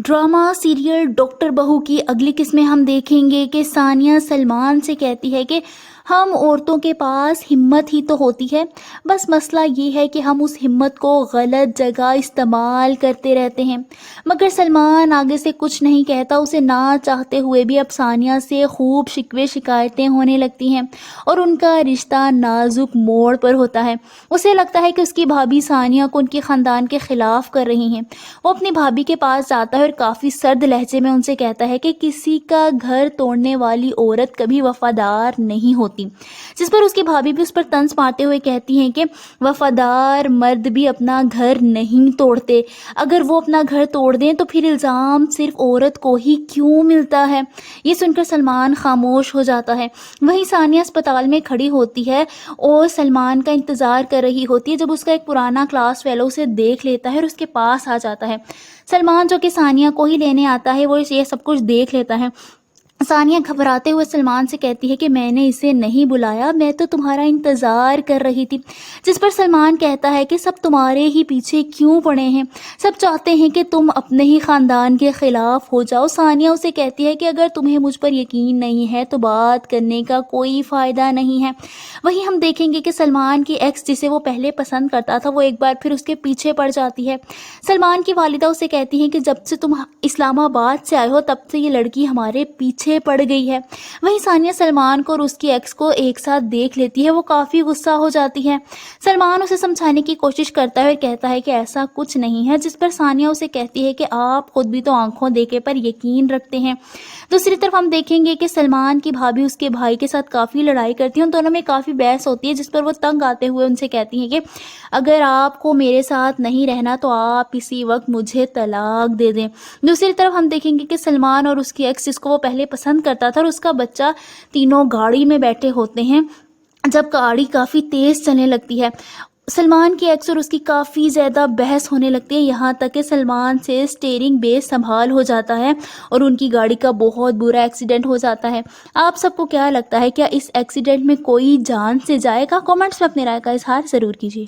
Drama serial doctor बहू की अगली किस्त में हम देखेंगे कि सानिया सलमान से कहती है कि हम औरतों के पास हिम्मत ही तो होती है, बस मसला ये है कि हम उस हिम्मत को गलत जगह इस्तेमाल करते रहते हैं। मगर सलमान आगे से कुछ नहीं कहता। उसे ना चाहते हुए भी अब सानिया से खूब शिकवे शिकायतें होने लगती हैं और उनका रिश्ता नाजुक मोड़ पर होता है। उसे लगता है कि उसकी भाभी सानिया को उनके ख़ानदान के ख़िलाफ़ कर रही हैं। वो अपनी भाभी के पास जाता है और काफ़ी सर्द लहजे में उनसे कहता है कि किसी का घर तोड़ने वाली औरत कभी वफ़ादार नहीं होती, जिस पर उसकी भाभी भी उस पर तंज मारते हुए कहती हैं कि वफ़ादार मर्द भी अपना घर नहीं तोड़ते, अगर वो अपना घर तोड़ दें तो फिर इल्ज़ाम सिर्फ औरत को ही क्यों मिलता है। ये सुनकर सलमान खामोश हो जाता है। वहीं सानिया अस्पताल में खड़ी होती है और सलमान का इंतज़ार कर रही होती है जब उसका एक पुराना क्लास फेलो उसे देख लेता है और उसके पास आ जाता है। सलमान जो कि सानिया को ही लेने आता है वो ये सब कुछ देख लेता है। सानिया घबराते हुए सलमान से कहती है कि मैंने इसे नहीं बुलाया, मैं तो तुम्हारा इंतज़ार कर रही थी। जिस पर सलमान कहता है कि सब तुम्हारे ही पीछे क्यों पड़े हैं, सब चाहते हैं कि तुम अपने ही ख़ानदान के ख़िलाफ़ हो जाओ। सानिया उसे कहती है कि अगर तुम्हें मुझ पर यकीन नहीं है तो बात करने का कोई फ़ायदा नहीं है। वहीं हम देखेंगे कि सलमान की एक्स जिसे वो पहले पसंद करता था वो एक बार फिर उसके पीछे पड़ जाती है। सलमान की वालिदा उसे कहती हैं कि जब से तुम इस्लामाबाद से आए हो तब से ये लड़की हमारे पीछे पड़ गई है। वहीं सानिया सलमान को और उसकी एक्स को एक साथ देख लेती है। वो काफ़ी गुस्सा हो जाती है। सलमान उसे समझाने की कोशिश करता है और कहता है कि ऐसा कुछ नहीं है, जिस पर सानिया उसे कहती है कि आप खुद भी तो आंखों देखे पर यकीन रखते हैं। दूसरी तरफ हम देखेंगे कि सलमान की भाभी उसके भाई के साथ काफ़ी लड़ाई करती है। उन दोनों में काफ़ी बहस होती है, जिस पर वो तंग आते हुए उनसे कहती हैं कि अगर आपको मेरे साथ नहीं रहना तो आप इसी वक्त मुझे तलाक दे दें। दूसरी तरफ हम देखेंगे कि सलमान और उसकी एक्स जिसको वो पहले पसंद करता था और उसका बच्चा तीनों गाड़ी में बैठे होते हैं जब गाड़ी काफ़ी तेज़ चलने लगती है। सलमान की एक्स और उसकी काफ़ी ज़्यादा बहस होने लगती है, यहाँ तक कि सलमान से स्टीयरिंग बेसंभाल हो जाता है और उनकी गाड़ी का बहुत बुरा एक्सीडेंट हो जाता है। आप सबको क्या लगता है, क्या इस एक्सीडेंट में कोई जान से जाएगा? कमेंट्स में अपनी राय का इजहार ज़रूर कीजिए।